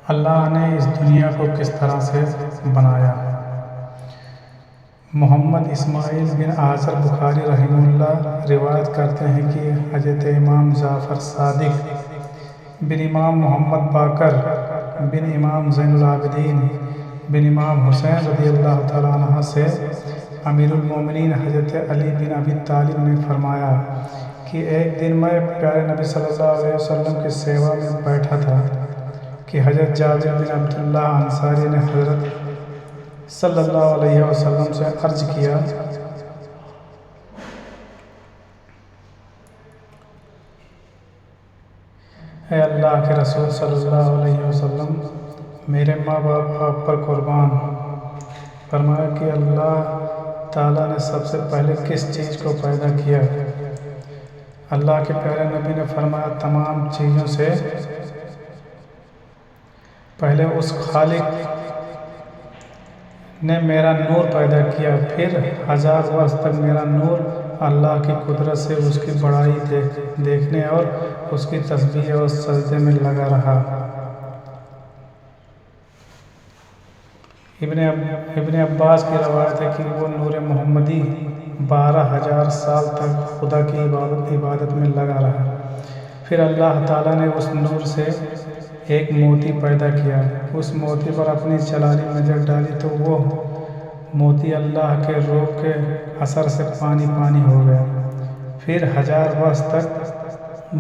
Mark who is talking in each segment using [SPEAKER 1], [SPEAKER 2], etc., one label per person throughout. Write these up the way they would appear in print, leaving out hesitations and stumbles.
[SPEAKER 1] اللہ نے اس دنیا کو کس طرح سے بنایا۔ محمد اسماعیل بن آذر بخاری رحمہ اللہ روایت کرتے ہیں کہ حضرت امام جعفر صادق بن امام محمد باقر بن امام زین العابدین بن امام حسین رضی اللہ تعالیٰ عنہ سے امیر المومنین حضرت علی بن ابی طالب نے فرمایا کہ ایک دن میں پیارے نبی صلی اللہ علیہ وسلم کی سیوا میں بیٹھا تھا کہ حضرت جابر بن عبداللہ انصاری نے حضرت صلی اللہ علیہ وسلم سے عرض کیا، اے اللہ کے رسول صلی اللہ علیہ وسلم، میرے ماں باپ آپ پر قربان۔ فرمایا کہ اللہ تعالیٰ نے سب سے پہلے کس چیز کو پیدا کیا؟ اللہ کے پیارے نبی نے فرمایا، تمام چیزوں سے پہلے اس خالق نے میرا نور پیدا کیا، پھر 1000 برس تک میرا نور اللہ کی قدرت سے اس کی بڑائی دیکھنے اور اس کی تسبیح اور سجدے میں لگا رہا۔ ابن عباس کی روایت ہے کہ وہ نور محمدی 12000 سال تک خدا کی عبادت میں لگا رہا۔ پھر اللہ تعالیٰ نے اس نور سے ایک موتی پیدا کیا، اس موتی پر اپنی جلالی نظر ڈالی تو وہ موتی اللہ کے روح کے اثر سے پانی پانی ہو گیا، پھر 1000 برس تک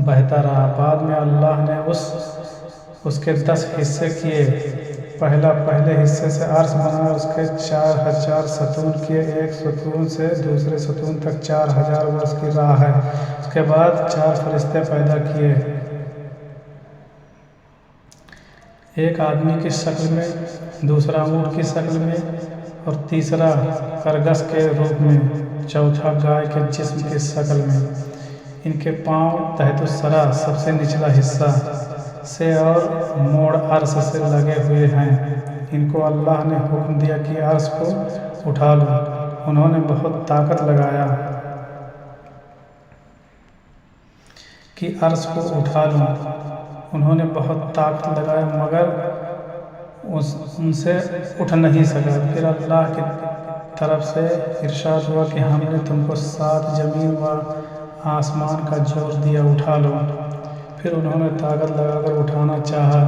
[SPEAKER 1] بہتا رہا۔ بعد میں اللہ نے اس کے 10 حصے کیے، پہلے حصے سے عرش بنا، اس کے 4000 ستون کیے، ایک ستون سے دوسرے ستون تک 4000 برس کی راہ ہے۔ اس کے بعد 4 فرشتے پیدا کیے، ایک آدمی کی شکل میں، دوسرا اونٹ کی شکل میں اور تیسرا خرگوش کے روپ میں، چوتھا گائے کے جسم کی شکل میں۔ ان کے پاؤں تحت الثری سب سے نچلا حصہ سے اور موڑ عرش سے لگے ہوئے ہیں۔ ان کو اللہ نے حکم دیا کہ عرش کو اٹھا لو، انہوں نے بہت طاقت لگایا کہ عرش کو اٹھا لوں، انہوں نے بہت طاقت لگایا مگر ان سے اٹھ نہیں سکا۔ پھر اللہ کی طرف سے ارشاد ہوا کہ ہم نے تم کو 7 زمین و آسمان کا زور دیا، اٹھا لو۔ پھر انہوں نے طاقت لگا کر اٹھانا چاہا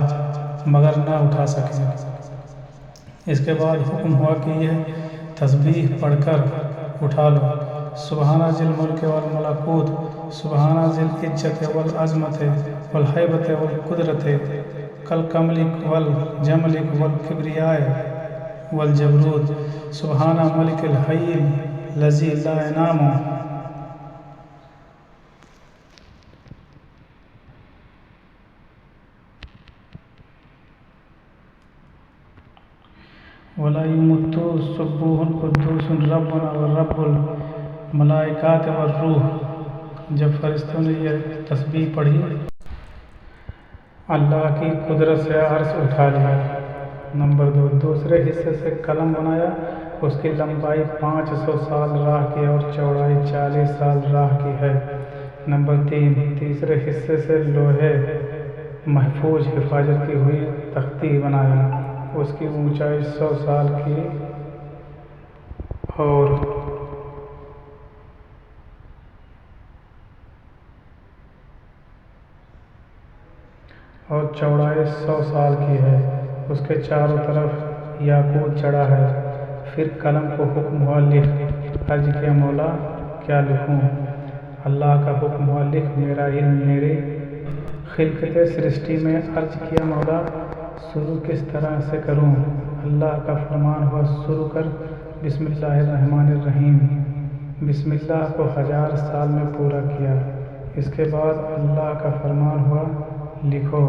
[SPEAKER 1] مگر نہ اٹھا سکے۔ اس کے بعد حکم ہوا کہ یہ تسبیح پڑھ کر اٹھا لو، سبحان ذی الملک والملکوت، سبحان ذی العزت والعظمت والہیبت والقدرت، کالملک والجملک والکبریاء والجبروت، سبحان ملک الحی الذی لا ینام۔ ولا يموت سبوح قدوس ربنا ورب الملائکات والروح۔ جب فرشتوں نے یہ تسبیح پڑھی، اللہ کی قدرت سے عرش اٹھا لیا۔ نمبر 2، دوسرے حصے سے قلم بنایا، اس کی لمبائی 500 سال راہ کی اور چوڑائی 40 سال راہ کی ہے۔ نمبر 3، تیسرے حصے سے لوہے محفوظ حفاظت کی ہوئی تختی بنایا، اس کی اونچائی 100 سال کی اور چوڑائی 100 سال کی ہے، اس کے چاروں طرف یاقوت جڑا ہے۔ پھر قلم کو حکم ہوا لکھ۔ عرض کیا، مولا کیا لکھوں؟ اللہ کا حکم ہوا لکھ، میرا علم میری خلقت سرشٹی میں۔ عرض کیا، مولا شروع کس طرح سے کروں؟ اللہ کا فرمان ہوا، شروع کر بسم اللہ الرحمن الرحیم۔ بسم اللہ کو 1000 سال میں پورا کیا۔ اس کے بعد اللہ کا فرمان ہوا، لکھو،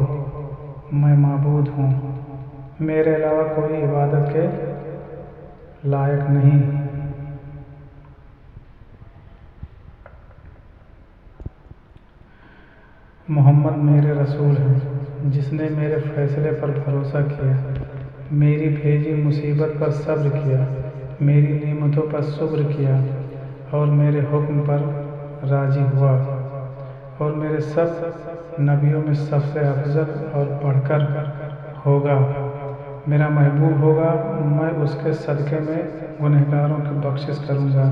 [SPEAKER 1] میں معبود ہوں، میرے علاوہ کوئی عبادت کے لائق نہیں۔ محمد میرے رسول ہیں، جس نے میرے فیصلے پر بھروسہ کیا، میری بھیجی مصیبت پر صبر کیا، میری نعمتوں پر شکر کیا اور میرے حکم پر راضی ہوا، اور میرے سب نبیوں میں سب سے افضل اور بڑھ کر ہوگا، میرا محبوب ہوگا، میں اس کے صدقے میں گنہگاروں کی بخشش کروں گا۔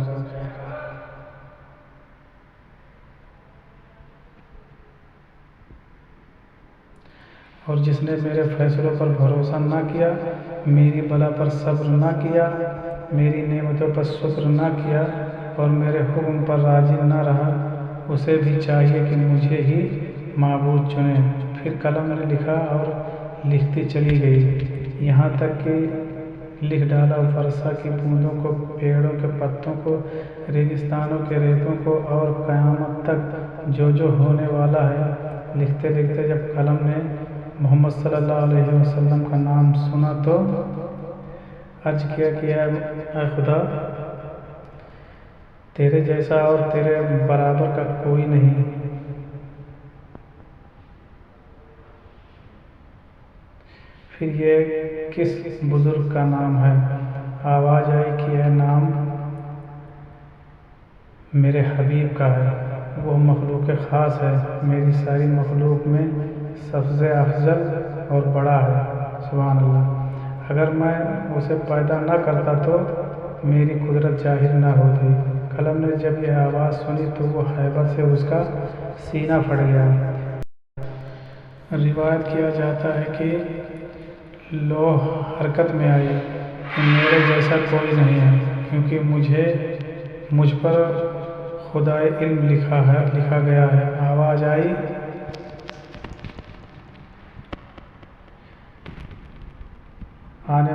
[SPEAKER 1] اور جس نے میرے فیصلوں پر بھروسہ نہ کیا، میری بلا پر صبر نہ کیا، میری نعمتوں پر شکر نہ کیا اور میرے حکم پر راضی نہ رہا، اسے بھی چاہیے کہ مجھے ہی معبود چنے۔ پھر قلم نے لکھا اور لکھتی چلی گئی، یہاں تک کہ لکھ ڈالا ورشا کی بوندوں کو، پیڑوں کے پتوں کو، ریگستانوں کے ریتوں کو اور قیامت تک جو جو ہونے والا ہے۔ لکھتے لکھتے جب قلم نے محمد صلی اللہ علیہ وسلم کا نام سنا تو عرض کیا کہ اے خدا، تیرے جیسا اور تیرے برابر کا کوئی نہیں۔ پھر یہ کس بزرگ کا نام ہے؟ آواز آئی کہ یہ نام میرے حبیب کا ہے، وہ مخلوق خاص ہے، میری ساری مخلوق میں سب سے افضل اور بڑا ہے۔ سبحان اللہ! اگر میں اسے پیدا نہ کرتا تو میری قدرت ظاہر نہ ہوتی۔ قلم نے جب یہ آواز سنی تو وہ ہیبت سے اس کا سینہ پھٹ گیا۔ روایت کیا جاتا ہے کہ لوح حرکت میں آئی کہ میرے جیسا کوئی نہیں ہے، کیونکہ مجھ پر خدائے علم لکھا گیا ہے۔ آواز آئی آنے